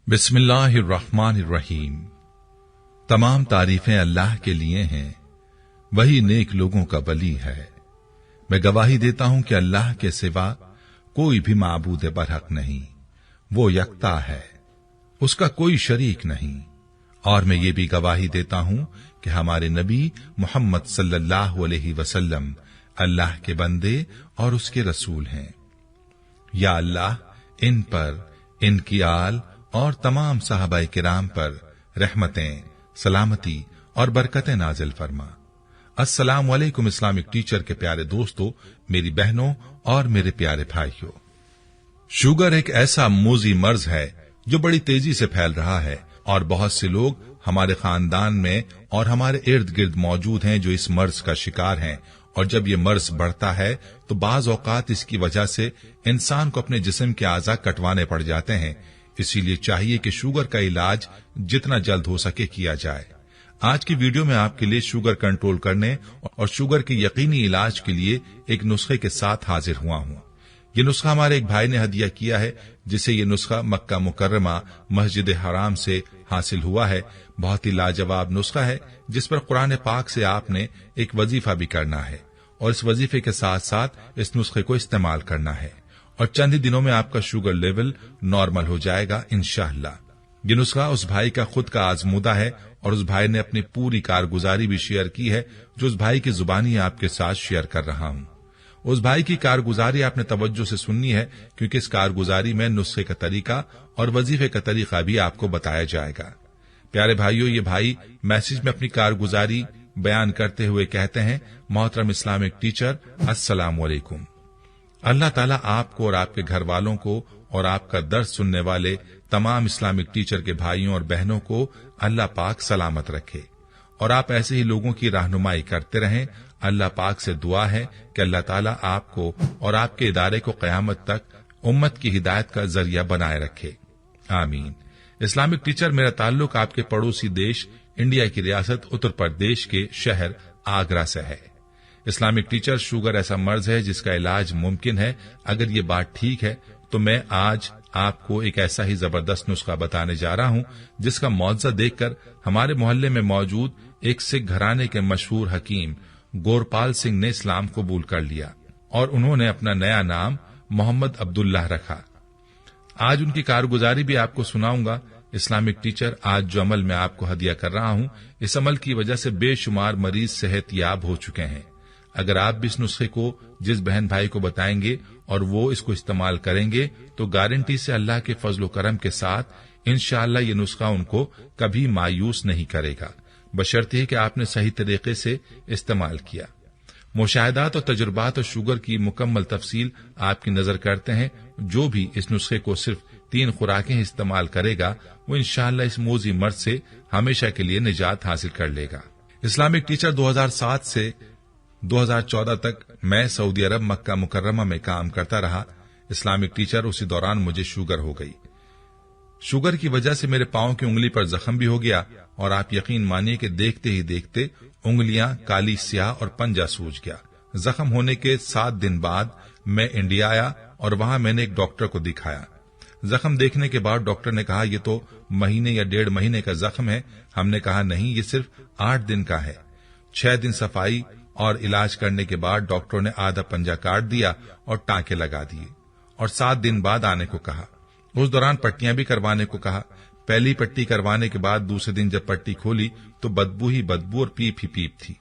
बिस्मिल्लाहिर्रहमानिर्रहीम। तमाम तारीफें अल्लाह के लिए हैं, वही नेक लोगों का वली है। मैं गवाही देता हूं कि अल्लाह के सिवा कोई भी माबूद बरहक नहीं, वो यकता है, उसका कोई शरीक नहीं। और मैं ये भी गवाही देता हूं कि हमारे नबी मोहम्मद सल्लल्लाहु अलैहि वसल्लम अल्लाह के बंदे और उसके रसूल हैं। या अल्लाह इन पर, इनकी आल और तमाम सहाबाए किराम पर रहमतें, सलामती और बरकतें नाजिल फरमा। अस्सलाम वालेकुम इस्लामिक टीचर के प्यारे दोस्तों, मेरी बहनों और मेरे प्यारे भाइयों। शुगर एक ऐसा मोजी मर्ज है जो बड़ी तेजी से फैल रहा है और बहुत से लोग हमारे खानदान में और हमारे इर्द गिर्द मौजूद हैं जो इस मर्ज का शिकार हैं। और जब ये मर्ज बढ़ता है तो बाज औकात इसकी वजह से इंसान को अपने जिस्म के आज़ा कटवाने पड़ जाते हैं। इसीलिए चाहिए कि शुगर का इलाज जितना जल्द हो सके किया जाए। आज की वीडियो में आपके लिए शुगर कंट्रोल करने और शुगर के यकीनी इलाज के लिए एक नुस्खे के साथ हाजिर हुआ हूं। ये नुस्खा हमारे एक भाई ने हदिया किया है, जिसे ये नुस्खा मक्का मुकर्रमा मस्जिद हराम से हासिल हुआ है। बहुत ही लाजवाब नुस्खा है, जिस पर कुरान पाक से आपने एक वजीफा भी करना है और इस वजीफे के साथ साथ इस नुस्खे को इस्तेमाल करना है और चंद ही दिनों में आपका शुगर लेवल नॉर्मल हो जाएगा इंशाअल्लाह। ये नुस्खा उस भाई का खुद का आजमूदा है और उस भाई ने अपनी पूरी कारगुजारी भी शेयर की है, जो उस भाई की जुबानी आपके साथ शेयर कर रहा हूं। उस भाई की कारगुजारी आपने तवज्जो से सुननी है, क्योंकि इस कारगुजारी में नुस्खे का तरीका और वजीफे का तरीका भी आपको बताया जाएगा। प्यारे भाइयों, ये भाई मैसेज में अपनी कारगुजारी बयान करते हुए कहते हैं, मोहतरम इस्लामिक टीचर, अस्सलाम वालेकुम। अल्लाह ताला आपको और आपके घर वालों को और आपका दर्स सुनने वाले तमाम इस्लामिक टीचर के भाइयों और बहनों को अल्लाह पाक सलामत रखे और आप ऐसे ही लोगों की रहनुमाई करते रहें। अल्लाह पाक से दुआ है कि अल्लाह ताला आपको और आपके इदारे को कयामत तक उम्मत की हिदायत का जरिया बनाए रखे, आमीन। इस्लामिक टीचर, मेरा ताल्लुक आपके पड़ोसी देश इंडिया की रियासत उत्तर प्रदेश के शहर आगरा से है। इस्लामिक टीचर, शुगर ऐसा मर्ज है जिसका इलाज मुमकिन है। अगर ये बात ठीक है तो मैं आज आपको एक ऐसा ही जबरदस्त नुस्खा बताने जा रहा हूं, जिसका मुआवजा देखकर हमारे मोहल्ले में मौजूद एक सिख घराने के मशहूर हकीम गोरपाल सिंह ने इस्लाम कबूल कर लिया और उन्होंने अपना नया नाम मोहम्मद अब्दुल्लाह रखा। आज उनकी कारगुजारी भी आपको सुनाऊंगा। इस्लामिक टीचर, आज जो अमल मैं आपको हदिया कर रहा हूं, इस अमल की वजह से बेशुमार मरीज सेहतयाब हो चुके हैं। अगर आप भी इस नुस्खे को जिस बहन भाई को बताएंगे और वो इसको इस्तेमाल करेंगे तो गारंटी से अल्लाह के फजलो करम के साथ इंशाअल्लाह ये नुस्खा उनको कभी मायूस नहीं करेगा, बशर्ते कि आपने सही तरीके से इस्तेमाल किया। मुशाहिदात और तजुर्बात और शुगर की मुकम्मल तफसील आपकी नजर करते हैं। जो भी इस नुस्खे को सिर्फ 3 खुराकें इस्तेमाल करेगा वो इंशाअल्लाह इस मोजी मर्ज से हमेशा के लिए निजात हासिल कर लेगा। इस्लामिक टीचर, 2007 से 2014 तक मैं सऊदी अरब मक्का मुकर्रमा में काम करता रहा। इस्लामिक टीचर, उसी दौरान मुझे शुगर हो गई। शुगर की वजह से मेरे पांव की उंगली पर जख्म भी हो गया और आप यकीन मानिए कि देखते ही देखते उंगलियां काली स्याह और पंजा सूज गया। जख्म होने के 7 दिन बाद मैं इंडिया आया और वहां मैंने एक डॉक्टर को दिखाया। जख्म देखने के बाद डॉक्टर ने कहा, ये तो महीने या 1.5 महीने का जख्म है। हमने कहा नहीं, ये सिर्फ 8 दिन का है। 6 दिन सफाई और इलाज करने के बाद डॉक्टरों ने आधा पंजा काट दिया और टांके लगा दिए और 7 दिन बाद आने को कहा। उस दौरान पट्टियां भी करवाने को कहा। पहली पट्टी करवाने के बाद दूसरे दिन जब पट्टी खोली तो बदबू ही बदबू और पीप ही पीप थी।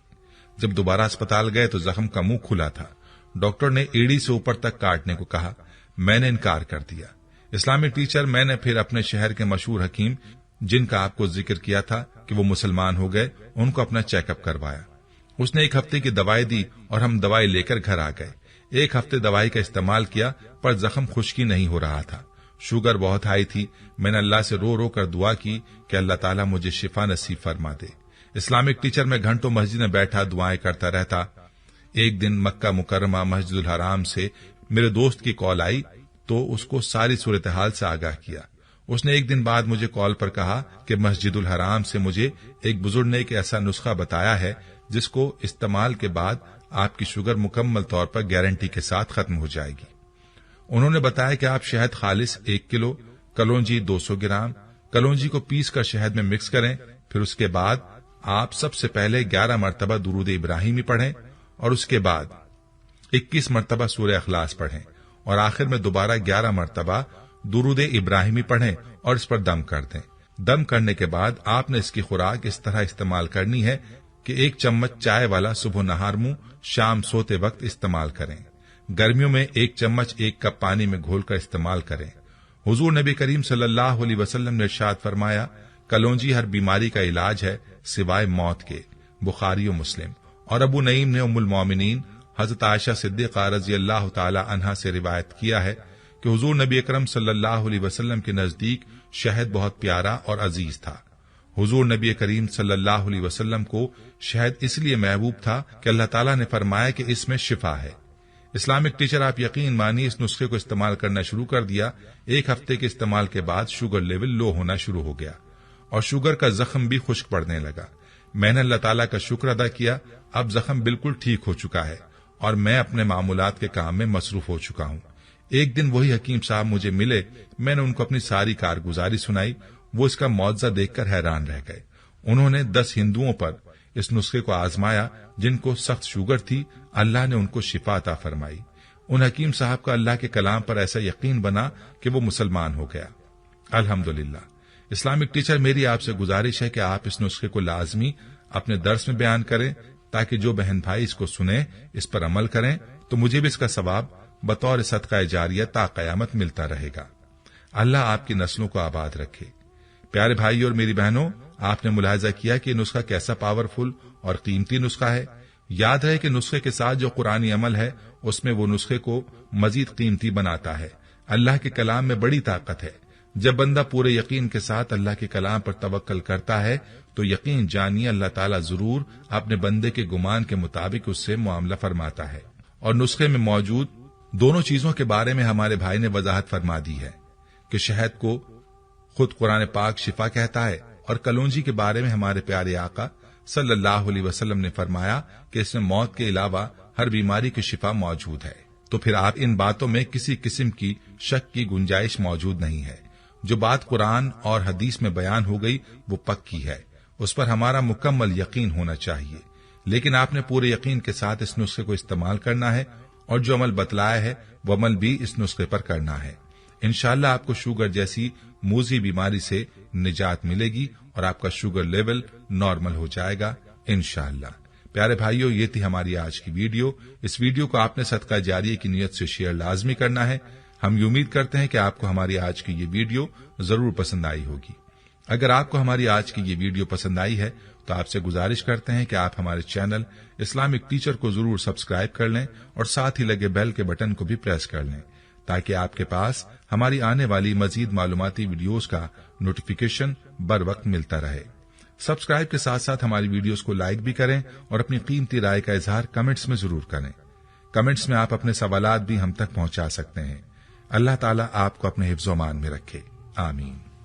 जब दोबारा अस्पताल गए तो जख्म का मुंह खुला था। डॉक्टर ने एड़ी से ऊपर तक काटने को कहा। मैंने इनकार कर दिया। इस्लामिक टीचर, मैंने फिर अपने शहर के मशहूर हकीम, जिनका आपको जिक्र किया था कि वो मुसलमान हो गए, उनको अपना चेकअप करवाया। उसने 1 हफ्ते की दवाई दी और हम दवाई लेकर घर आ गए। 1 हफ्ते दवाई का इस्तेमाल किया पर जख्म खुश्की नहीं हो रहा था। शुगर बहुत हाई थी। मैंने अल्लाह से रो रो कर दुआ की कि अल्लाह ताला मुझे शिफा नसीब फरमा दे। इस्लामिक टीचर, मैं घंटों मस्जिद में बैठा दुआएं करता रहता। एक दिन मक्का मुकर्रमा मस्जिदुल हराम से मेरे दोस्त की कॉल आई तो उसको सारी सूरत हाल से आगाह किया। उसने एक दिन बाद मुझे कॉल पर कहा कि मस्जिदुल हराम से मुझे एक बुजुर्ग ने एक ऐसा नुस्खा बताया है जिसको इस्तेमाल के बाद आपकी शुगर मुकम्मल तौर पर गारंटी के साथ खत्म हो जाएगी। उन्होंने बताया कि आप शहद खालिस 1 किलो, कलौंजी 200 ग्राम, कलौंजी को पीस कर शहद में मिक्स करें। फिर उसके बाद आप सबसे पहले 11 मरतबा दुरूद इब्राहिमी पढ़ें और उसके बाद 21 मरतबा सूरह इखलास पढ़ें और आखिर में दोबारा 11 मरतबा दुरूद इब्राहिमी पढ़ें और इस पर दम कर दें। दम करने के बाद आपने इसकी खुराक इस तरह इस्तेमाल करनी है कि 1 चम्मच चाय वाला सुबह नहार मुंह, शाम सोते वक्त इस्तेमाल करें। गर्मियों में 1 चम्मच 1 कप पानी में घोलकर इस्तेमाल करें। हुजूर नबी करीम सल्लल्लाहु अलैहि वसल्लम ने इरशाद फरमाया, कलौंजी हर बीमारी का इलाज है सिवाय मौत के। बुखारी और मुस्लिम। और अबू नईम ने उम्मुल मोमिनीन हजरत आयशा सिद्दीक़ा रज़ियल्लाहु ताला अन्हा से रिवायत किया है कि हुजूर नबी अकरम सल्लल्लाहु अलैहि वसल्लम के नजदीक शहद बहुत प्यारा और अजीज था। हुजूर नबी करीम सल्लल्लाहु अलैहि वसल्लम को शहद इसलिए महबूब था कि अल्लाह ताला ने फरमाया कि इसमें शिफा है। इस्लामिक टीचर, आप यकीन मानिए इस नुस्खे को इस्तेमाल करना शुरू कर दिया। 1 हफ्ते के इस्तेमाल के बाद शुगर लेवल लो होना शुरू हो गया और शुगर का जख्म भी खुश्क पड़ने लगा। मैंने अल्लाह ताला का शुक्र अदा किया। अब जख्म बिल्कुल ठीक हो चुका है और मैं अपने मामूलात के काम में मसरूफ हो चुका हूँ। एक दिन वही हकीम साहब मुझे मिले। मैंने उनको अपनी सारी कारगुजारी सुनाई। वो इसका मुआवजा देखकर हैरान रह गए। उन्होंने 10 हिंदुओं पर इस नुस्खे को आजमाया जिनको सख्त शुगर थी। अल्लाह ने उनको शिफा अता फरमाई। उन हकीम साहब का अल्लाह के कलाम पर ऐसा यकीन बना कि वो मुसलमान हो गया। अल्हम्दुलिल्लाह। इस्लामिक टीचर, मेरी आपसे गुजारिश है कि आप इस नुस्खे को लाजमी अपने दर्स में बयान करें ताकि जो बहन भाई इसको सुने, इस पर अमल करें तो मुझे भी इसका सवाब बतौर सदका जारिया ता कयामत मिलता रहेगा। अल्लाह आपकी नस्लों को आबाद रखे। प्यारे भाई और मेरी बहनों, आपने मुलाहिजा किया कि नुस्खा कैसा पावरफुल और कीमती नुस्खा है। याद रहे कि नुस्खे के साथ जो कुरानी अमल है उसमें वो नुस्खे को मजीद कीमती बनाता है। अल्लाह के कलाम में बड़ी ताकत है। जब बंदा पूरे यकीन के साथ अल्लाह के कलाम पर तवक्कल करता है तो यकीन जानिए अल्लाह ताला जरूर अपने बंदे के गुमान के मुताबिक उससे मुआमला फरमाता है। और नुस्खे में मौजूद दोनों चीजों के बारे में हमारे भाई ने वजाहत फरमा दी है कि शहद को खुद कुरान पाक शिफा कहता है और कलौंजी के बारे में हमारे प्यारे आका सल्लल्लाहु अलैहि वसल्लम ने फरमाया कि इसमें मौत के अलावा हर बीमारी की शिफा मौजूद है। तो फिर आप इन बातों में किसी किस्म की शक की गुंजाइश मौजूद नहीं है। जो बात कुरान और हदीस में बयान हो गई वो पक्की है, उस पर हमारा मुकम्मल यकीन होना चाहिए। लेकिन आपने पूरे यकीन के साथ इस नुस्खे को इस्तेमाल करना है और जो अमल बतलाया है वो अमल भी इस नुस्खे पर करना है। इंशाअल्लाह आपको शुगर जैसी मूजी बीमारी से निजात मिलेगी और आपका शुगर लेवल नॉर्मल हो जाएगा इंशाअल्लाह। प्यारे भाइयों, ये थी हमारी आज की वीडियो। इस वीडियो को आपने सदका जारिया की नीयत से शेयर लाजमी करना है। हम ये उम्मीद करते हैं कि आपको हमारी आज की ये वीडियो जरूर पसंद आई होगी। अगर आपको हमारी आज की ये वीडियो पसंद आई है तो आपसे गुजारिश करते हैं कि आप हमारे चैनल इस्लामिक टीचर को जरूर सब्सक्राइब कर लें और साथ ही लगे बेल के बटन को भी प्रेस कर लें ताकि आपके पास हमारी आने वाली मजीद मालूमाती वीडियोस का नोटिफिकेशन बर वक्त मिलता रहे। सब्सक्राइब के साथ साथ हमारी वीडियोस को लाइक भी करें और अपनी कीमती राय का इजहार कमेंट्स में जरूर करें। कमेंट्स में आप अपने सवालात भी हम तक पहुंचा सकते हैं। अल्लाह ताला आपको अपने हिफ्ज़-ओ-मान में रखे। आमीन।